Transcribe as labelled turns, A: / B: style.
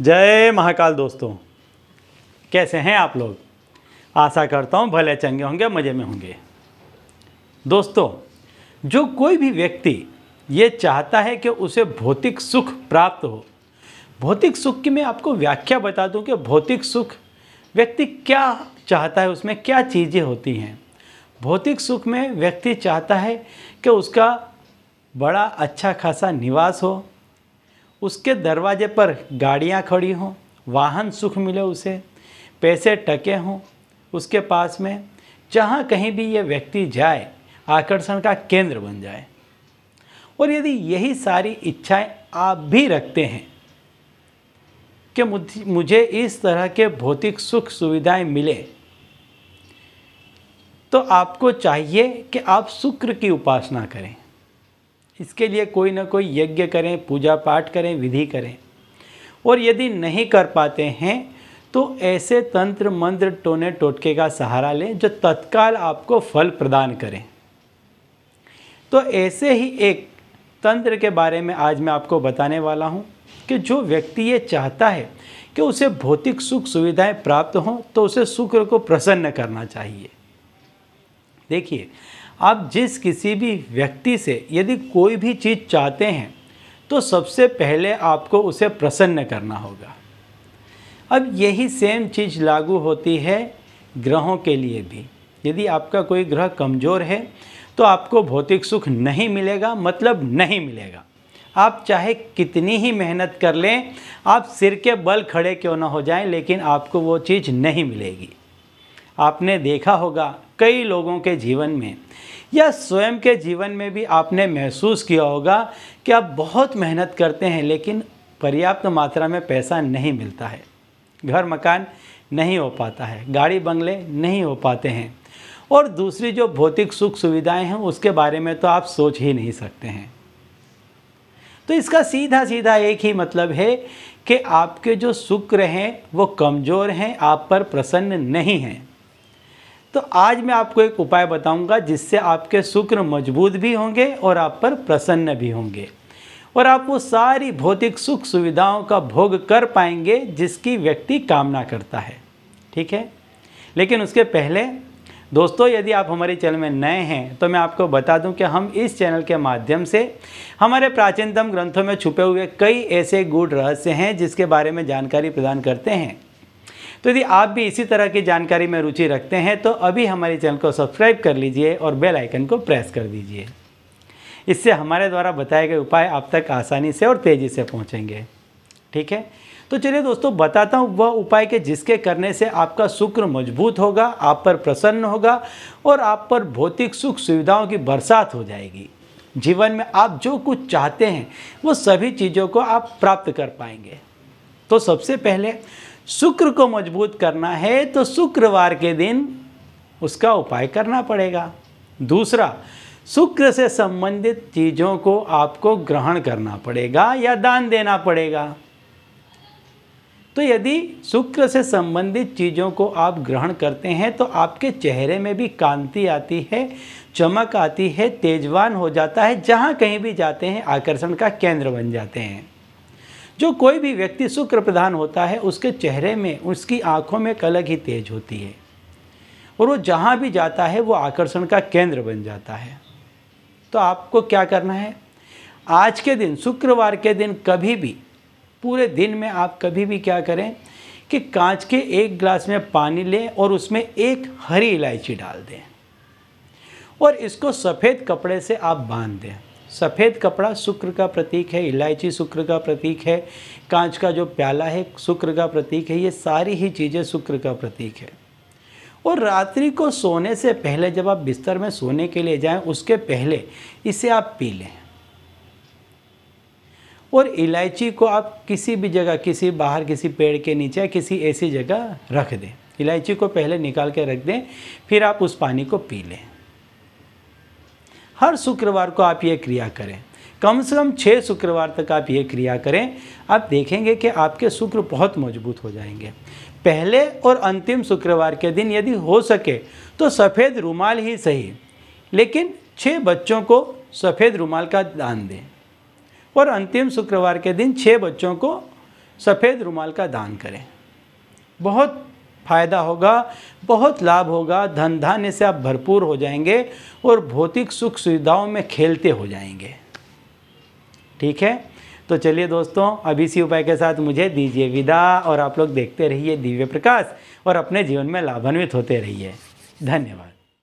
A: जय महाकाल दोस्तों, कैसे हैं आप लोग। आशा करता हूँ भले चंगे होंगे, मज़े में होंगे। दोस्तों, जो कोई भी व्यक्ति ये चाहता है कि उसे भौतिक सुख प्राप्त हो, भौतिक सुख की मैं आपको व्याख्या बता दूं कि भौतिक सुख व्यक्ति क्या चाहता है, उसमें क्या चीज़ें होती हैं। भौतिक सुख में व्यक्ति चाहता है कि उसका बड़ा अच्छा खासा निवास हो, उसके दरवाजे पर गाड़ियाँ खड़ी हों, वाहन सुख मिले उसे, पैसे टके हों उसके पास में, जहाँ कहीं भी ये व्यक्ति जाए आकर्षण का केंद्र बन जाए। और यदि यही सारी इच्छाएं आप भी रखते हैं कि मुझे इस तरह के भौतिक सुख सुविधाएं मिले, तो आपको चाहिए कि आप शुक्र की उपासना करें। इसके लिए कोई ना कोई यज्ञ करें, पूजा पाठ करें, विधि करें। और यदि नहीं कर पाते हैं तो ऐसे तंत्र मंत्र टोने टोटके का सहारा लें जो तत्काल आपको फल प्रदान करें। तो ऐसे ही एक तंत्र के बारे में आज मैं आपको बताने वाला हूं कि जो व्यक्ति ये चाहता है कि उसे भौतिक सुख सुविधाएं प्राप्त हों तो उसे शुक्र को प्रसन्न करना चाहिए। देखिए, आप जिस किसी भी व्यक्ति से यदि कोई भी चीज़ चाहते हैं तो सबसे पहले आपको उसे प्रसन्न करना होगा। अब यही सेम चीज़ लागू होती है ग्रहों के लिए भी। यदि आपका कोई ग्रह कमज़ोर है तो आपको भौतिक सुख नहीं मिलेगा, मतलब नहीं मिलेगा। आप चाहे कितनी ही मेहनत कर लें, आप सिर के बल खड़े क्यों ना हो जाएं, लेकिन आपको वो चीज़ नहीं मिलेगी। आपने देखा होगा कई लोगों के जीवन में या स्वयं के जीवन में भी आपने महसूस किया होगा कि आप बहुत मेहनत करते हैं लेकिन पर्याप्त मात्रा में पैसा नहीं मिलता है, घर मकान नहीं हो पाता है, गाड़ी बंगले नहीं हो पाते हैं, और दूसरी जो भौतिक सुख सुविधाएं हैं उसके बारे में तो आप सोच ही नहीं सकते हैं। तो इसका सीधा सीधा एक ही मतलब है कि आपके जो शुक्र हैं वो कमज़ोर हैं, आप पर प्रसन्न नहीं हैं। तो आज मैं आपको एक उपाय बताऊंगा जिससे आपके शुक्र मजबूत भी होंगे और आप पर प्रसन्न भी होंगे, और आप वो सारी भौतिक सुख सुविधाओं का भोग कर पाएंगे जिसकी व्यक्ति कामना करता है। ठीक है, लेकिन उसके पहले दोस्तों, यदि आप हमारे चैनल में नए हैं तो मैं आपको बता दूं कि हम इस चैनल के माध्यम से हमारे प्राचीनतम ग्रंथों में छुपे हुए कई ऐसे गूढ़ रहस्य हैं जिसके बारे में जानकारी प्रदान करते हैं। तो यदि आप भी इसी तरह की जानकारी में रुचि रखते हैं तो अभी हमारे चैनल को सब्सक्राइब कर लीजिए और बेल आइकन को प्रेस कर दीजिए। इससे हमारे द्वारा बताए गए उपाय आप तक आसानी से और तेज़ी से पहुंचेंगे। ठीक है, तो चलिए दोस्तों, बताता हूं वह उपाय के जिसके करने से आपका शुक्र मजबूत होगा, आप पर प्रसन्न होगा और आप पर भौतिक सुख सुविधाओं की बरसात हो जाएगी। जीवन में आप जो कुछ चाहते हैं वो सभी चीज़ों को आप प्राप्त कर पाएंगे। तो सबसे पहले शुक्र को मजबूत करना है तो शुक्रवार के दिन उसका उपाय करना पड़ेगा। दूसरा, शुक्र से संबंधित चीज़ों को आपको ग्रहण करना पड़ेगा या दान देना पड़ेगा। तो यदि शुक्र से संबंधित चीज़ों को आप ग्रहण करते हैं तो आपके चेहरे में भी कांति आती है, चमक आती है, तेजवान हो जाता है, जहाँ कहीं भी जाते हैं आकर्षण का केंद्र बन जाते हैं। जो कोई भी व्यक्ति शुक्र प्रधान होता है उसके चेहरे में, उसकी आंखों में एक अलग ही तेज होती है और वो जहाँ भी जाता है वो आकर्षण का केंद्र बन जाता है। तो आपको क्या करना है, आज के दिन शुक्रवार के दिन कभी भी, पूरे दिन में आप कभी भी क्या करें कि कांच के एक गिलास में पानी लें और उसमें एक हरी इलायची डाल दें और इसको सफ़ेद कपड़े से आप बांध दें। सफ़ेद कपड़ा शुक्र का प्रतीक है, इलायची शुक्र का प्रतीक है, कांच का जो प्याला है शुक्र का प्रतीक है, ये सारी ही चीज़ें शुक्र का प्रतीक है। और रात्रि को सोने से पहले, जब आप बिस्तर में सोने के लिए जाएं, उसके पहले इसे आप पी लें। और इलायची को आप किसी भी जगह, किसी बाहर किसी पेड़ के नीचे, किसी ऐसी जगह रख दें। इलायची को पहले निकाल के रख दें, फिर आप उस पानी को पी लें। हर शुक्रवार को आप ये क्रिया करें, कम से कम 6 शुक्रवार तक आप ये क्रिया करें। आप देखेंगे कि आपके शुक्र बहुत मजबूत हो जाएंगे। पहले और अंतिम शुक्रवार के दिन यदि हो सके तो सफ़ेद रुमाल ही सही, लेकिन 6 बच्चों को सफ़ेद रुमाल का दान दें। और अंतिम शुक्रवार के दिन 6 बच्चों को सफ़ेद रुमाल का दान करें। बहुत फ़ायदा होगा, बहुत लाभ होगा, धन धान्य से आप भरपूर हो जाएंगे और भौतिक सुख सुविधाओं में खेलते हो जाएंगे। ठीक है, तो चलिए दोस्तों, अब इसी उपाय के साथ मुझे दीजिए विदा और आप लोग देखते रहिए दिव्य प्रकाश और अपने जीवन में लाभान्वित होते रहिए। धन्यवाद।